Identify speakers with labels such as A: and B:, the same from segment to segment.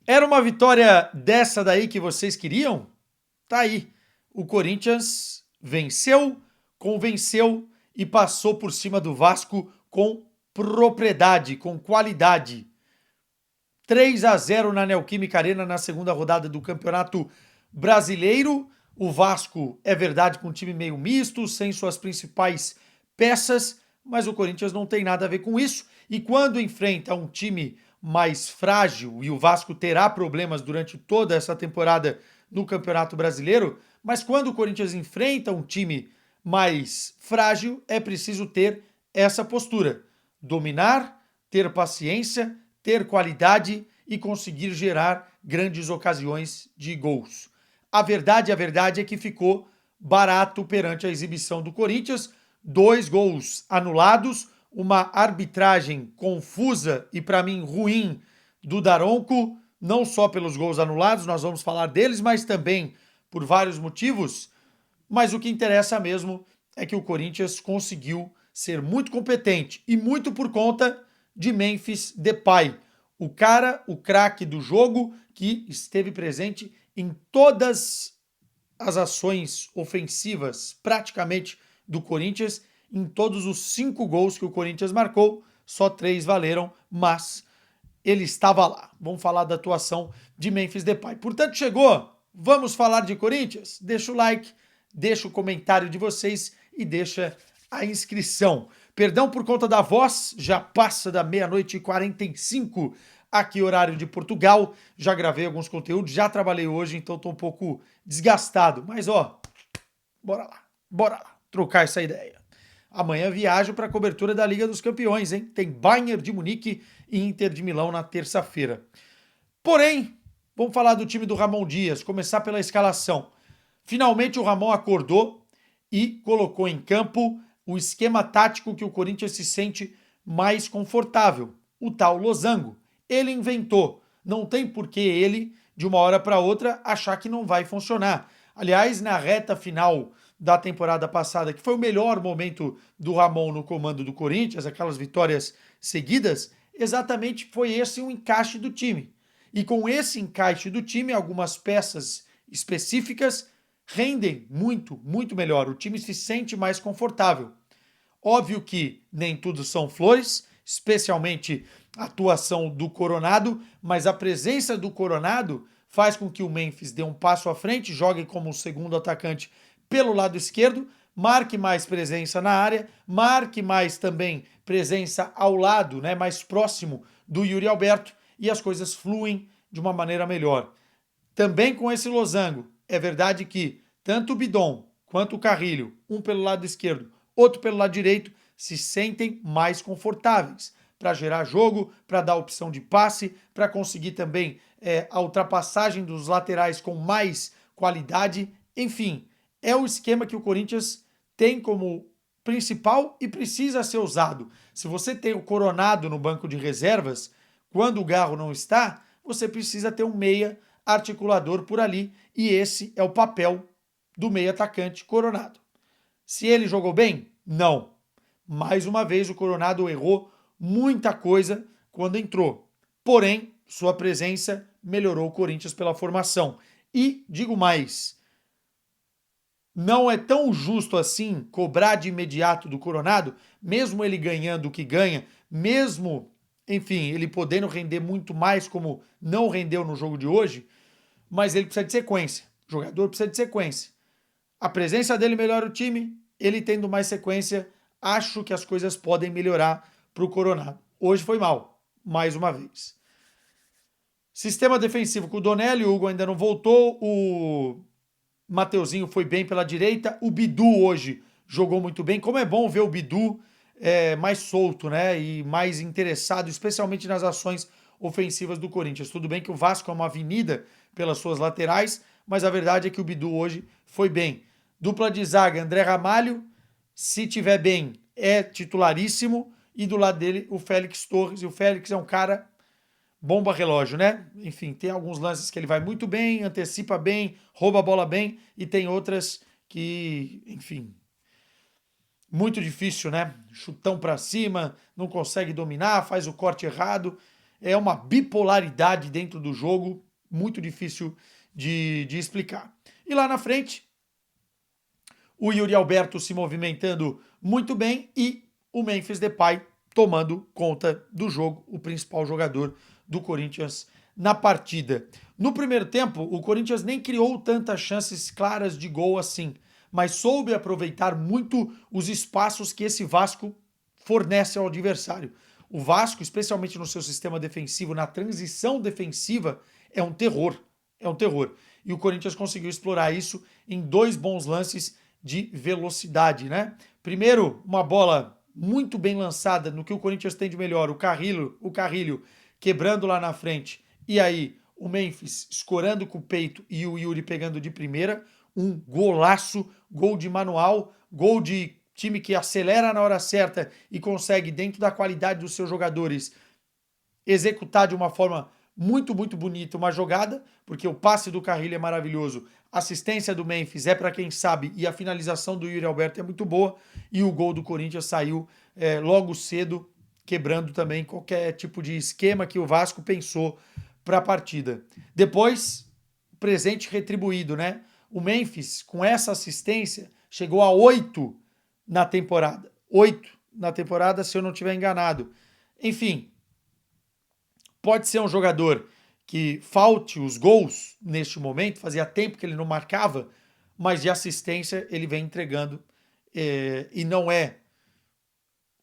A: Era uma vitória dessa daí que vocês queriam? Tá aí. O Corinthians venceu, convenceu e passou por cima do Vasco com propriedade, com qualidade. 3-0 na Neoquímica Arena na segunda rodada do Campeonato Brasileiro. O Vasco, é verdade, com um time meio misto, sem suas principais peças, mas o Corinthians não tem nada a ver com isso. E quando enfrenta um time mais frágil, e o Vasco terá problemas durante toda essa temporada no Campeonato Brasileiro, mas quando o Corinthians enfrenta um time mais frágil, é preciso ter essa postura: dominar, ter paciência, ter qualidade e conseguir gerar grandes ocasiões de gols. A verdade é que ficou barato perante a exibição do Corinthians. 2 gols anulados, uma arbitragem confusa e, para mim, ruim do Daronco, não só pelos gols anulados, nós vamos falar deles, mas também por vários motivos. Mas o que interessa mesmo é que o Corinthians conseguiu ser muito competente e muito por conta de Memphis Depay, o cara, o craque do jogo que esteve presente em todas as ações ofensivas, praticamente, do Corinthians. Em todos os 5 gols que o Corinthians marcou, só 3 valeram, mas ele estava lá. Vamos falar da atuação de Memphis Depay. Portanto, chegou. Vamos falar de Corinthians? Deixa o like, deixa o comentário de vocês e deixa a inscrição. Perdão por conta da voz, já passa da meia-noite e 45 aqui, horário de Portugal. Já gravei alguns conteúdos, já trabalhei hoje, então estou um pouco desgastado. Mas ó, bora lá, trocar essa ideia. Amanhã viajo para a cobertura da Liga dos Campeões, hein? Tem Bayern de Munique e Inter de Milão na terça-feira. Porém, vamos falar do time do Ramon Dias, começar pela escalação. Finalmente o Ramon acordou e colocou em campo o esquema tático que o Corinthians se sente mais confortável, o tal losango. Ele inventou, não tem por que ele, de uma hora para outra, achar que não vai funcionar. Aliás, na reta final da temporada passada, que foi o melhor momento do Ramon no comando do Corinthians, aquelas vitórias seguidas, exatamente foi esse o encaixe do time. E com esse encaixe do time, algumas peças específicas rendem muito, muito melhor. O time se sente mais confortável. Óbvio que nem tudo são flores, especialmente a atuação do Coronado, mas a presença do Coronado faz com que o Memphis dê um passo à frente, jogue como segundo atacante pelo lado esquerdo, marque mais presença na área, marque mais também presença ao lado, né, mais próximo do Yuri Alberto, e as coisas fluem de uma maneira melhor. Também com esse losango, é verdade que tanto o Bidon quanto o Carrilho, um pelo lado esquerdo, outro pelo lado direito, se sentem mais confortáveis para gerar jogo, para dar opção de passe, para conseguir também a ultrapassagem dos laterais com mais qualidade. Enfim, é o esquema que o Corinthians tem como principal e precisa ser usado. Se você tem o Coronado no banco de reservas, quando o Garro não está, você precisa ter um meia articulador por ali, e esse é o papel do meia atacante Coronado. Se ele jogou bem? Não. Mais uma vez o Coronado errou muita coisa quando entrou. Porém, sua presença melhorou o Corinthians pela formação. E digo mais, não é tão justo assim cobrar de imediato do Coronado, mesmo ele ganhando o que ganha, mesmo, enfim, ele podendo render muito mais como não rendeu no jogo de hoje, mas ele precisa de sequência. O jogador precisa de sequência. A presença dele melhora o time, ele tendo mais sequência, acho que as coisas podem melhorar para o Coronado. Hoje foi mal, mais uma vez. Sistema defensivo com o Donelli, o Hugo ainda não voltou, o Mateuzinho foi bem pela direita, o Bidu hoje jogou muito bem. Como é bom ver o Bidu mais solto, né? E mais interessado, especialmente nas ações ofensivas do Corinthians. Tudo bem que o Vasco é uma avenida pelas suas laterais, mas a verdade é que o Bidu hoje foi bem. Dupla de zaga, André Ramalho, se tiver bem, é titularíssimo. E do lado dele, o Félix Torres. E o Félix é um cara bomba relógio, né? Enfim, tem alguns lances que ele vai muito bem, antecipa bem, rouba a bola bem, e tem outras que, enfim, muito difícil, né? Chutão para cima, não consegue dominar, faz o corte errado. é uma bipolaridade dentro do jogo, muito difícil de explicar. E lá na frente, o Yuri Alberto se movimentando muito bem e o Memphis Depay tomando conta do jogo, o principal jogador do Corinthians na partida. No primeiro tempo, o Corinthians nem criou tantas chances claras de gol assim, mas soube aproveitar muito os espaços que esse Vasco fornece ao adversário. O Vasco, especialmente no seu sistema defensivo, na transição defensiva, é um terror. É um terror. E o Corinthians conseguiu explorar isso em 2 bons lances de velocidade, né? Primeiro, uma bola muito bem lançada no que o Corinthians tem de melhor, o Carrilho quebrando lá na frente, e aí o Memphis escorando com o peito e o Yuri pegando de primeira, um golaço, gol de manual, gol de time que acelera na hora certa e consegue, dentro da qualidade dos seus jogadores, executar de uma forma muito, muito bonita uma jogada, porque o passe do Carrilho é maravilhoso, a assistência do Memphis é para quem sabe e a finalização do Yuri Alberto é muito boa e o gol do Corinthians saiu logo cedo, quebrando também qualquer tipo de esquema que o Vasco pensou para a partida. Depois, presente retribuído, né? O Memphis, com essa assistência, chegou a 8 na temporada. 8 na temporada, se eu não estiver enganado. Enfim, pode ser um jogador que falte os gols neste momento, fazia tempo que ele não marcava, mas de assistência ele vem entregando e não é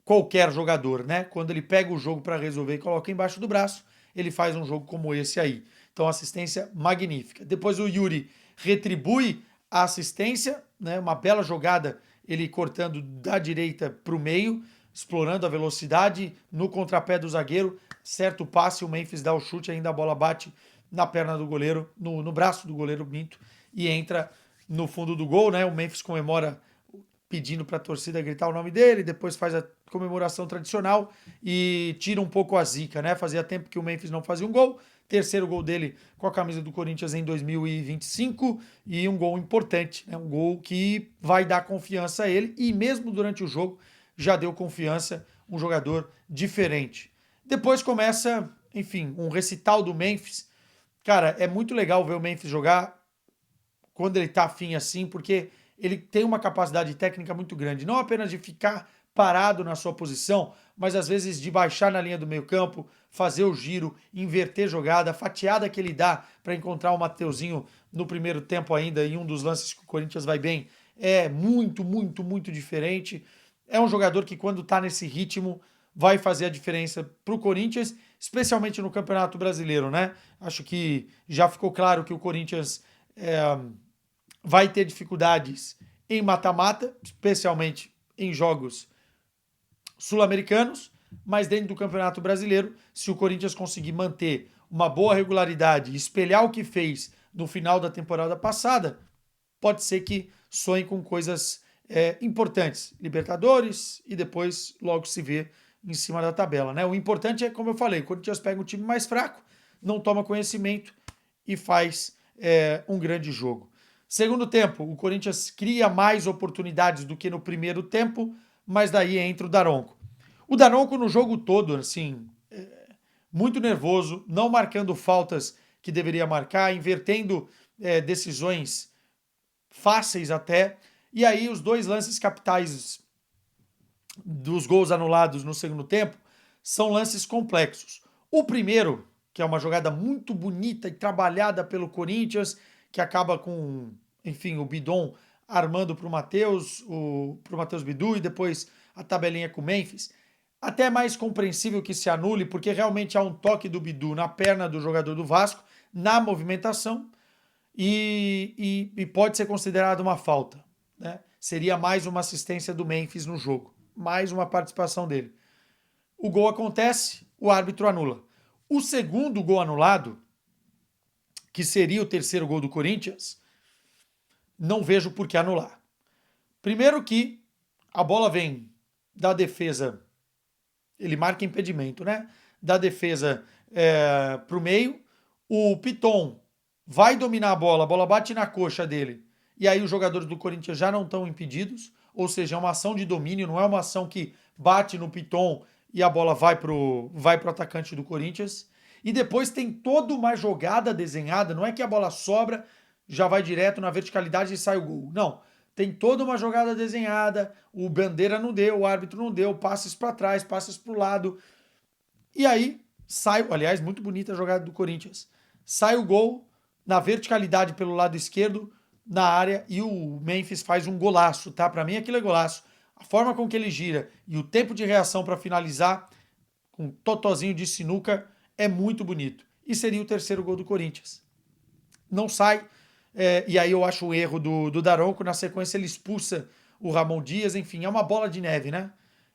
A: qualquer jogador, né? Quando ele pega o jogo para resolver e coloca embaixo do braço, ele faz um jogo como esse aí. Então, assistência magnífica. Depois o Yuri retribui a assistência, né? Uma bela jogada, ele cortando da direita para o meio, explorando a velocidade no contrapé do zagueiro, certo passe, o Memphis dá o chute, ainda a bola bate na perna do goleiro, no braço do goleiro Minto, e entra no fundo do gol, né? O Memphis comemora pedindo para a torcida gritar o nome dele, depois faz a comemoração tradicional e tira um pouco a zica, né? Fazia tempo que o Memphis não fazia um gol, terceiro gol dele com a camisa do Corinthians em 2025 e um gol importante, né? Um gol que vai dar confiança a ele e mesmo durante o jogo já deu confiança, um jogador diferente. Depois começa, enfim, um recital do Memphis. Cara, é muito legal ver o Memphis jogar quando ele tá afim assim, porque ele tem uma capacidade técnica muito grande, não apenas de ficar parado na sua posição, mas às vezes de baixar na linha do meio-campo, fazer o giro, inverter jogada, a fatiada que ele dá para encontrar o Mateuzinho no primeiro tempo ainda, em um dos lances que o Corinthians vai bem, é muito, muito, muito diferente. É um jogador que, quando está nesse ritmo, vai fazer a diferença para o Corinthians, especialmente no Campeonato Brasileiro, né? Acho que já ficou claro que o Corinthians vai ter dificuldades em mata-mata, especialmente em jogos sul-americanos, mas dentro do Campeonato Brasileiro, se o Corinthians conseguir manter uma boa regularidade e espelhar o que fez no final da temporada passada, pode ser que sonhe com coisas importantes. Libertadores e depois logo se vê em cima da tabela, né? O importante é, como eu falei, o Corinthians pega um time mais fraco, não toma conhecimento e faz um grande jogo. Segundo tempo, o Corinthians cria mais oportunidades do que no primeiro tempo, mas daí entra o Daronco. O Daronco no jogo todo, assim, muito nervoso, não marcando faltas que deveria marcar, invertendo decisões fáceis até. E aí os 2 lances capitais dos gols anulados no segundo tempo são lances complexos. O primeiro, que é uma jogada muito bonita e trabalhada pelo Corinthians, que acaba com, enfim, o Bidon armando para o Matheus Bidu e depois a tabelinha com o Memphis. Até mais compreensível que se anule, porque realmente há um toque do Bidu na perna do jogador do Vasco, na movimentação, e pode ser considerado uma falta, né? Seria mais uma assistência do Memphis no jogo, mais uma participação dele. O gol acontece, o árbitro anula. O segundo gol anulado, que seria o terceiro gol do Corinthians, não vejo por que anular. Primeiro que a bola vem da defesa, ele marca impedimento, né? Da defesa para o meio, o Piton vai dominar a bola bate na coxa dele, e aí os jogadores do Corinthians já não estão impedidos, ou seja, é uma ação de domínio, não é uma ação que bate no Piton e a bola vai pro atacante do Corinthians. E depois tem toda uma jogada desenhada, não é que a bola sobra, já vai direto na verticalidade e sai o gol. Não, tem toda uma jogada desenhada, o bandeira não deu, o árbitro não deu, passes para trás, passes para o lado. E aí sai, aliás, muito bonita a jogada do Corinthians. Sai o gol na verticalidade pelo lado esquerdo na área e o Memphis faz um golaço, tá? Para mim aquilo é golaço. A forma com que ele gira e o tempo de reação para finalizar com um totozinho de sinuca é muito bonito. E seria o terceiro gol do Corinthians. Não sai, e aí eu acho o erro do Daronco. Na sequência ele expulsa o Ramon Dias. Enfim, é uma bola de neve, né?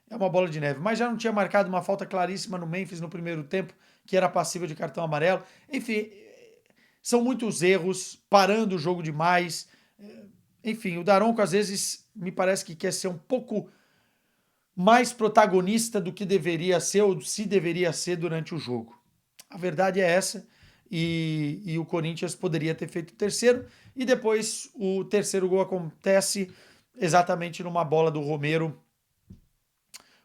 A: É uma bola de neve. Mas já não tinha marcado uma falta claríssima no Memphis no primeiro tempo, que era passível de cartão amarelo. Enfim, são muitos erros, parando o jogo demais. Enfim, o Daronco às vezes me parece que quer ser um pouco mais protagonista do que deveria ser ou se deveria ser durante o jogo. A verdade é essa. E o Corinthians poderia ter feito o terceiro. E depois o terceiro gol acontece exatamente numa bola do Romero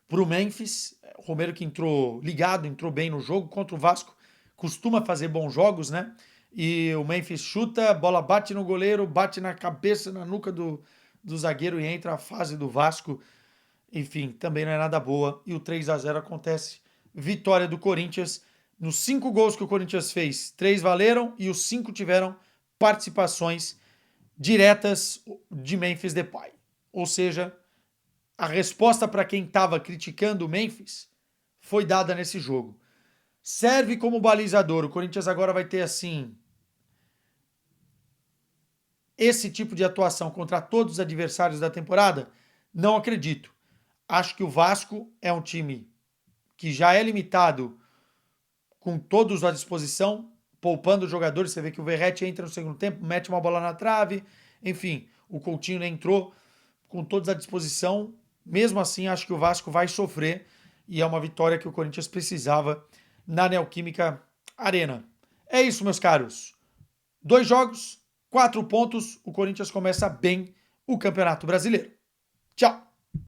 A: para o Memphis. O Romero que entrou ligado, entrou bem no jogo contra o Vasco. Costuma fazer bons jogos, né? E o Memphis chuta, a bola bate no goleiro, bate na cabeça, na nuca do zagueiro e entra a fase do Vasco. Enfim, também não é nada boa. E o 3-0 acontece. Vitória do Corinthians. Nos 5 gols que o Corinthians fez, 3 valeram e os 5 tiveram participações diretas de Memphis Depay. Ou seja, a resposta para quem estava criticando o Memphis foi dada nesse jogo. Serve como balizador. O Corinthians agora vai ter assim esse tipo de atuação contra todos os adversários da temporada? Não acredito. Acho que o Vasco é um time que já é limitado com todos à disposição, poupando os jogadores. Você vê que o Verratti entra no segundo tempo, mete uma bola na trave. Enfim, o Coutinho entrou com todos à disposição. Mesmo assim, acho que o Vasco vai sofrer e é uma vitória que o Corinthians precisava na Neoquímica Arena. É isso, meus caros. 2 jogos, 4 pontos. O Corinthians começa bem o Campeonato Brasileiro. Tchau!